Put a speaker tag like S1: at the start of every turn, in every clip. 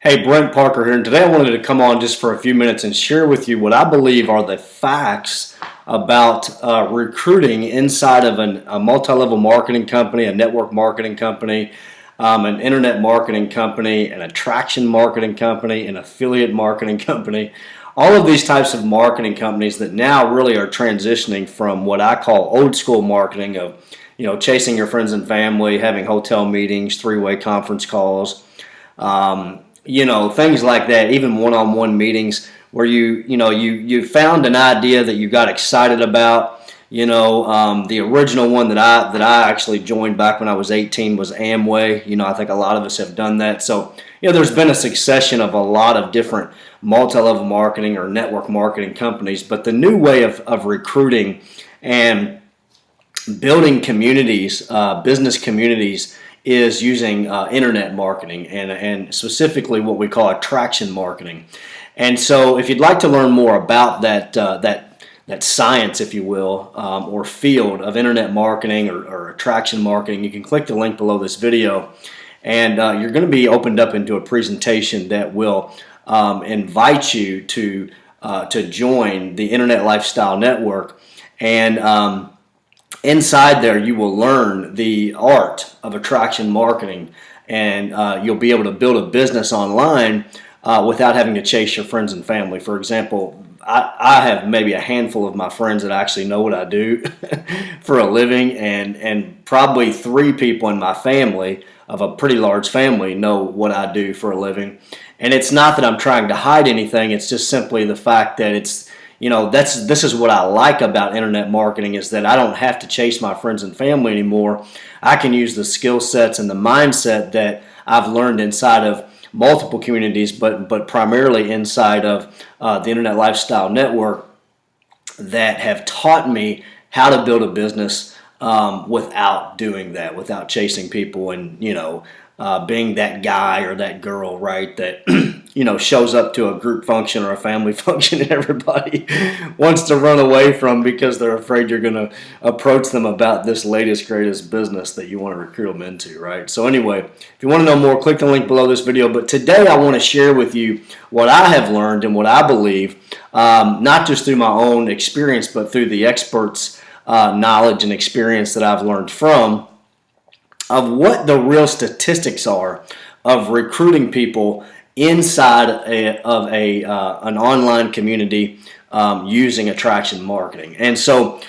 S1: Hey, Brent Parker here, and today I wanted to come on just for a few minutes and share with you what I believe are the facts about recruiting inside of a multi-level marketing company, a network marketing company, an internet marketing company, an attraction marketing company, an affiliate marketing company. All of these types of marketing companies that now really are transitioning from what I call old school marketing of, chasing your friends and family, having hotel meetings, three-way conference calls, things like that, even one-on-one meetings where you found an idea that you got excited about. The original one that I actually joined back when I was 18 was Amway. I think a lot of us have done that. So, there's been a succession of a lot of different multi-level marketing or network marketing companies, but the new way of recruiting and building communities, business communities, is using internet marketing and specifically what we call attraction marketing. And so if you'd like to learn more about that science, if you will, or field of internet marketing or attraction marketing, you can click the link below this video, and you're going to be opened up into a presentation that will invite you to join the Internet Lifestyle Network. And inside there, you will learn the art of attraction marketing, and you'll be able to build a business online without having to chase your friends and family. For example, I have maybe a handful of my friends that actually know what I do for a living, and probably 3 people in my family, of a pretty large family, know what I do for a living. And it's not that I'm trying to hide anything, it's just simply the fact that this is what I like about internet marketing, is that I don't have to chase my friends and family anymore. I can use the skill sets and the mindset that I've learned inside of multiple communities, but primarily inside of the Internet Lifestyle Network, that have taught me how to build a business without doing that, without chasing people and being that guy or that girl, right, that shows up to a group function or a family function and everybody wants to run away from because they're afraid you're going to approach them about this latest, greatest business that you want to recruit them into, right? So anyway, if you want to know more, click the link below this video. But today I want to share with you what I have learned and what I believe, not just through my own experience, but through the experts' knowledge and experience that I've learned from, of what the real statistics are of recruiting people inside of an online community using attraction marketing. And so,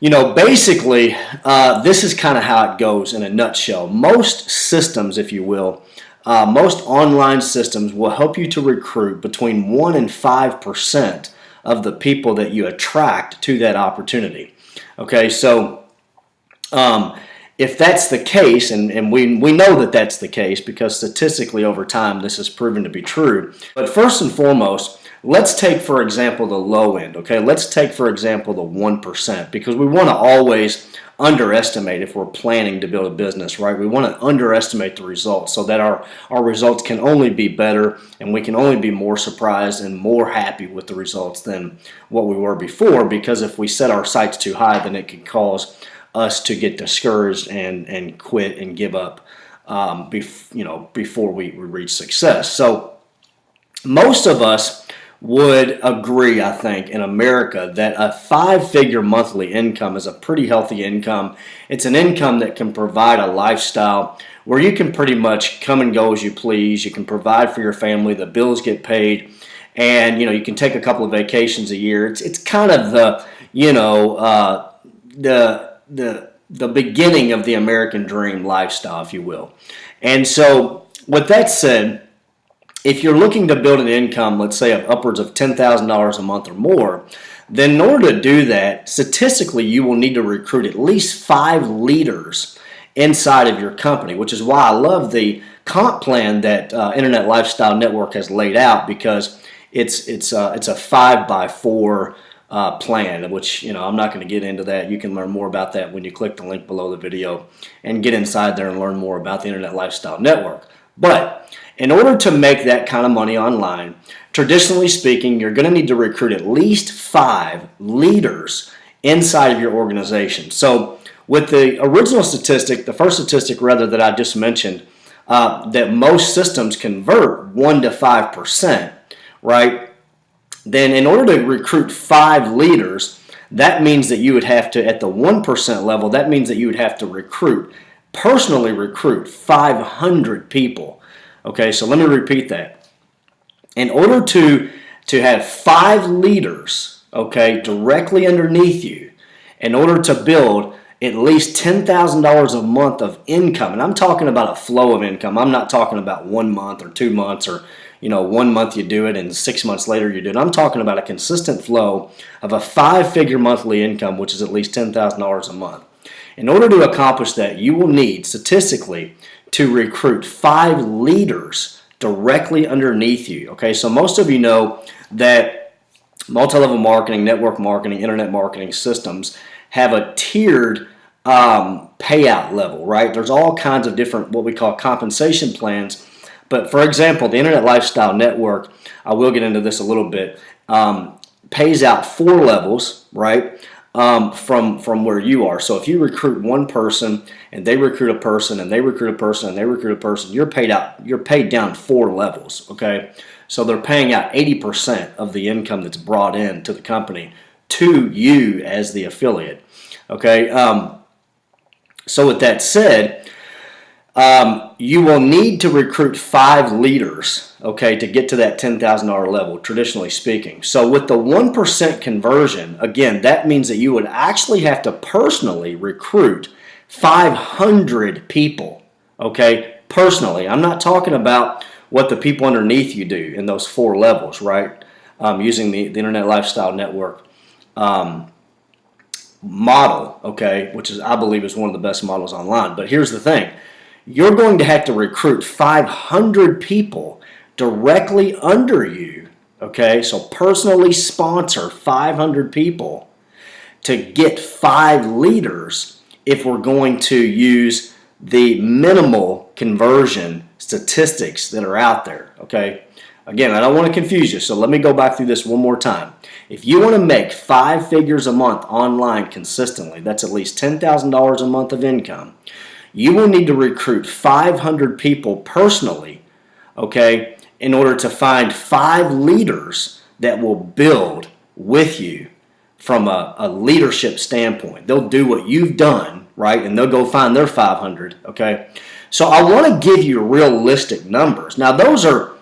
S1: basically, this is kind of how it goes in a nutshell. Most systems, if you will, most online systems will help you to recruit between 1% and 5% of the people that you attract to that opportunity. Okay, so if that's the case, and we know that that's the case because statistically over time this has proven to be true. But first and foremost, let's take, for example, the low end. Okay, let's take, for example, the 1%, because we want to always underestimate if we're planning to build a business, right? We want to underestimate the results so that our results can only be better, and we can only be more surprised and more happy with the results than what we were before. Because if we set our sights too high, then it can cause us to get discouraged and quit and give up before we reach success. So most of us would agree, I think, in America, that a 5-figure monthly income is a pretty healthy income. It's an income that can provide a lifestyle where you can pretty much come and go as you please. You can provide for your family, the bills get paid, and you can take a couple of vacations a year. It's kind of the beginning of the American dream lifestyle, if you will. And so with that said, if you're looking to build an income, let's say of upwards of $10,000 a month or more, then in order to do that, statistically you will need to recruit at least 5 leaders inside of your company, which is why I love the comp plan that Internet Lifestyle Network has laid out, because it's a 5x4 plan, which I'm not going to get into that. You can learn more about that when you click the link below the video and get inside there and learn more about the Internet Lifestyle Network. But in order to make that kind of money online, traditionally speaking, you're going to need to recruit at least 5 leaders inside of your organization. So with the original statistic, the first statistic rather that I just mentioned, that most systems convert 1 to 5%, right? Then in order to recruit 5 leaders, that means that you would have to, at the 1% level, that means that you would have to personally recruit 500 people. Okay, so let me repeat that. In order to have 5 leaders, okay, directly underneath you, in order to build at least $10,000 a month of income, and I'm talking about a flow of income. I'm not talking about 1 month or 2 months or 1 month you do it and 6 months later you do it. I'm talking about a consistent flow of a 5-figure monthly income, which is at least $10,000 a month. In order to accomplish that, you will need statistically to recruit 5 leaders directly underneath you. Okay, so most of you know that multi-level marketing, network marketing, internet marketing systems have a tiered payout level, right? There's all kinds of different what we call compensation plans. But for example, the Internet Lifestyle Network, I will get into this a little bit, pays out 4 levels, right, from where you are. So if you recruit one person and they recruit a person and they recruit a person and they recruit a person, you're paid down 4 levels, okay? So they're paying out 80% of the income that's brought in to the company to you as the affiliate, okay? So with that said, you will need to recruit 5 leaders, okay, to get to that $10,000 level, traditionally speaking. So with the 1% conversion, again, that means that you would actually have to personally recruit 500 people, okay, personally. I'm not talking about what the people underneath you do in those 4 levels, right, using the Internet Lifestyle Network model, okay, which is, I believe, is one of the best models online. But here's the thing. You're going to have to recruit 500 people directly under you, okay? So personally sponsor 500 people to get 5 leaders if we're going to use the minimal conversion statistics that are out there, okay? Again, I don't want to confuse you, so let me go back through this one more time. If you want to make 5 figures a month online consistently, that's at least $10,000 a month of income, you will need to recruit 500 people personally, okay, in order to find 5 leaders that will build with you from a leadership standpoint. They'll do what you've done, right, and they'll go find their 500, okay? So I want to give you realistic numbers. Now, those are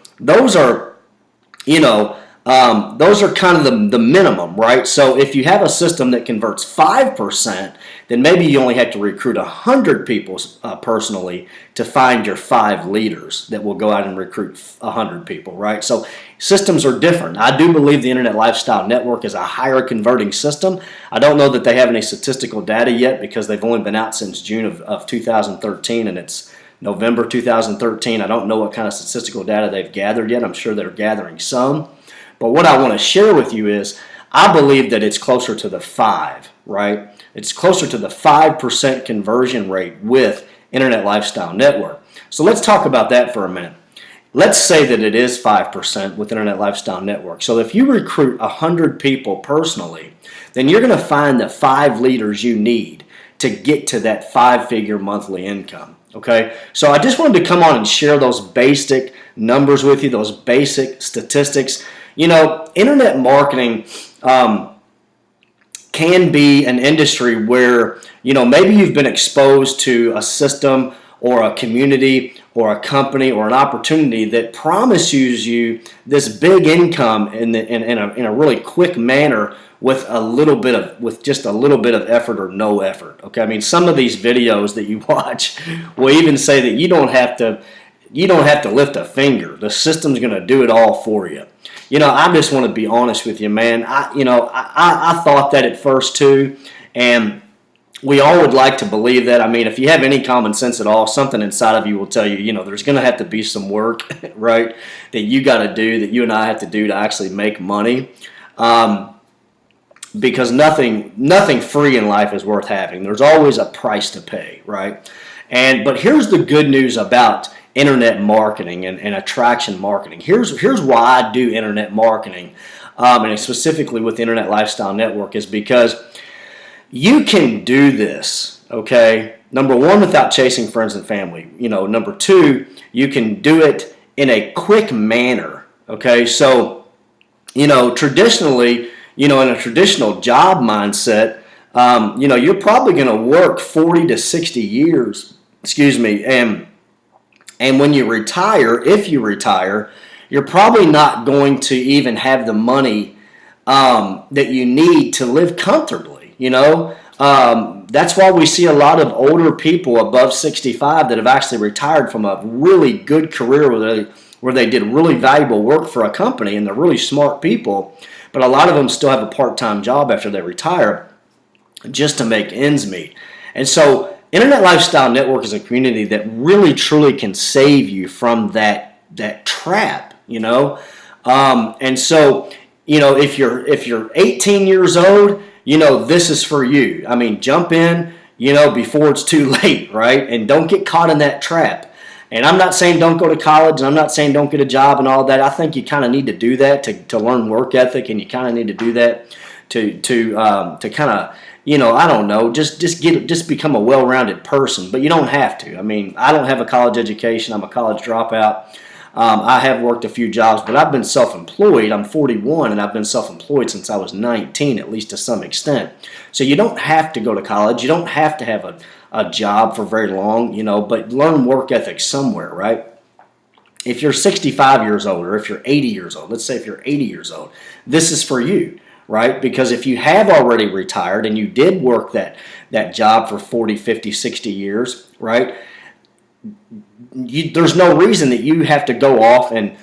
S1: kind of the minimum, right? So if you have a system that converts 5%, then maybe you only have to recruit 100 people personally to find your 5 leaders that will go out and recruit 100 people, right? So systems are different. I do believe the Internet Lifestyle Network is a higher converting system. I don't know that they have any statistical data yet because they've only been out since June of 2013, and it's November 2013. I don't know what kind of statistical data they've gathered yet. I'm sure they're gathering some. But what I want to share with you is I believe that it's closer to the 5, right? It's closer to the 5% conversion rate with Internet Lifestyle Network. So let's talk about that for a minute. Let's say that it is 5% with Internet Lifestyle Network. So if you recruit 100 people personally, then you're going to find the 5 leaders you need to get to that 5-figure monthly income. Okay, so I just wanted to come on and share those basic numbers with you, those basic statistics. You know, internet marketing can be an industry where, maybe you've been exposed to a system or a community or a company or an opportunity that promises you this big income in a really quick manner with just a little bit of effort or no effort. Okay, I mean, some of these videos that you watch will even say that you don't have to lift a finger. The system's going to do it all for you. I just want to be honest with you, man. I thought that at first too, and we all would like to believe that. I mean, if you have any common sense at all, something inside of you will tell you, there's going to have to be some work, right, that you got to do, that you and I have to do to actually make money. Because nothing free in life is worth having. There's always a price to pay, right? But here's the good news about internet marketing and attraction marketing. Here's why I do internet marketing, and specifically with the Internet Lifestyle Network, is because you can do this, okay, number one, without chasing friends and family. Number two, you can do it in a quick manner. Okay, so traditionally, in a traditional job mindset, you're probably going to work 40 to 60 years. Excuse me, and when you retire, if you retire, you're probably not going to even have the money that you need to live comfortably. That's why we see a lot of older people above 65 that have actually retired from a really good career where they did really valuable work for a company, and they're really smart people, but a lot of them still have a part-time job after they retire just to make ends meet. And so Internet Lifestyle Network is a community that really truly can save you from that trap, and so if you're 18 years old, this is for you. I mean, jump in, before it's too late, right? And don't get caught in that trap. And I'm not saying don't go to college, and I'm not saying don't get a job and all that. I think you kind of need to do that to learn work ethic, and you kind of need to do that to kind of, I don't know, just become a well-rounded person. But you don't have to. I mean, I don't have a college education. I'm a college dropout. I have worked a few jobs, but I've been self-employed. I'm 41, and I've been self-employed since I was 19, at least to some extent. So you don't have to go to college. You don't have to have a job for very long, but learn work ethic somewhere, right? If you're 65 years old, or if you're 80 years old, let's say if you're 80 years old, this is for you, right? Because if you have already retired and you did work that job for 40, 50, 60 years, right? There's no reason that you have to go off and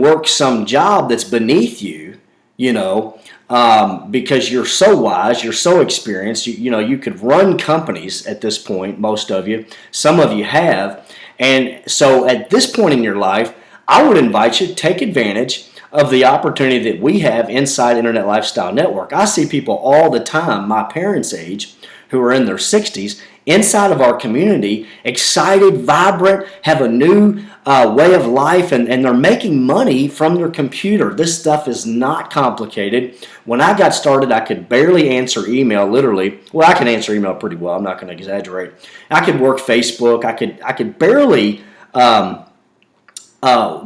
S1: work some job that's beneath you, because you're so wise, you're so experienced. You could run companies at this point. Most of you, some of you have, and so at this point in your life, I would invite you to take advantage of the opportunity that we have inside Internet Lifestyle Network. I see people all the time, my parents' age, who are in their 60s, inside of our community, excited, vibrant, have a new way of life, and they're making money from their computer. This stuff is not complicated. When I got started, I could barely answer email, literally. Well, I can answer email pretty well. I'm not going to exaggerate. I could work Facebook. I could barely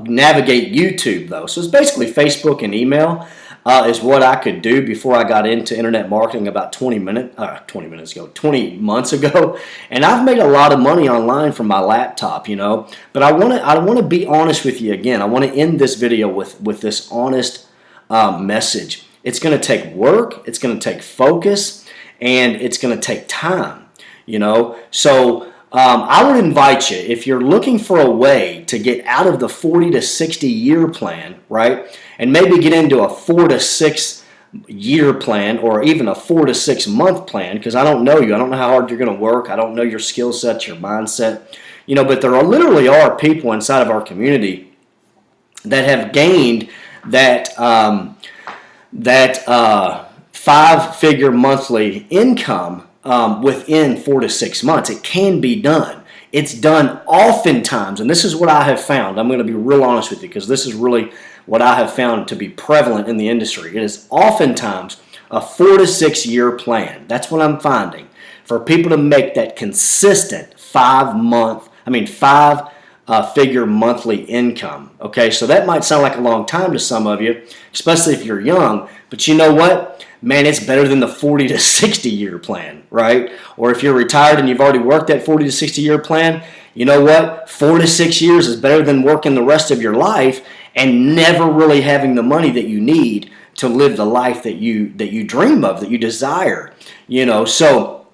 S1: navigate YouTube, though. So it's basically Facebook and email. Is what I could do before I got into internet marketing about 20 months ago, and I've made a lot of money online from my laptop, But I want to be honest with you again. I want to end this video with this honest message. It's going to take work, it's going to take focus, and it's going to take time, So I would invite you, if you're looking for a way to get out of the 40 to 60 year plan, right, and maybe get into a 4 to 6 year plan, or even a 4 to 6 month plan, because I don't know you. I don't know how hard you're going to work. I don't know your skill sets, your mindset, but there literally are people inside of our community that have gained that 5-figure monthly income within 4 to 6 months. It can be done. It's done oftentimes, and this is what I have found. I'm going to be real honest with you, because this is really what I have found to be prevalent in the industry. It is oftentimes a 4 to 6 year plan. That's what I'm finding, for people to make that consistent 5-figure monthly income. Okay, so that might sound like a long time to some of you, especially if you're young, but you know what? Man, it's better than the 40 to 60 year plan, right? Or if you're retired and you've already worked that 40 to 60 year plan, you know what? 4 to 6 years is better than working the rest of your life and never really having the money that you need to live the life that you dream of, that you desire. So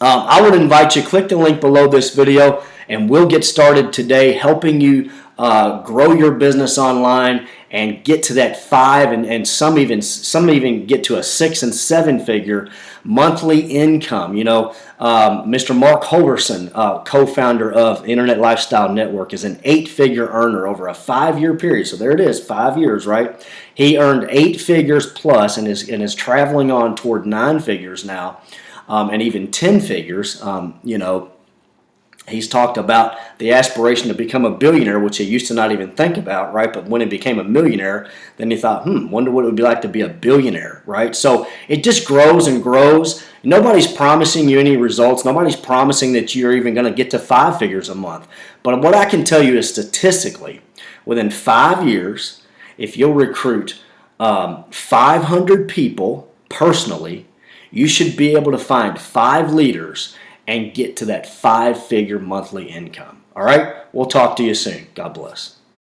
S1: I would invite you, click the link below this video, and we'll get started today helping you grow your business online and get to that 5 and some even get to a 6 and 7 figure monthly income. Mr. Mark Holgerson, co-founder of Internet Lifestyle Network, is an 8-figure earner over a 5-year period. So there it is, 5 years, right? He earned 8 figures plus, and is traveling on toward 9 figures now, and even 10 figures. He's talked about the aspiration to become a billionaire, which he used to not even think about, right? But when he became a millionaire, then he thought, wonder what it would be like to be a billionaire, right? So it just grows and grows. Nobody's promising you any results. Nobody's promising that you're even going to get to 5 figures a month. But what I can tell you is statistically, within 5 years, if you'll recruit 500 people personally, you should be able to find 5 leaders and get to that 5-figure monthly income. All right? We'll talk to you soon. God bless.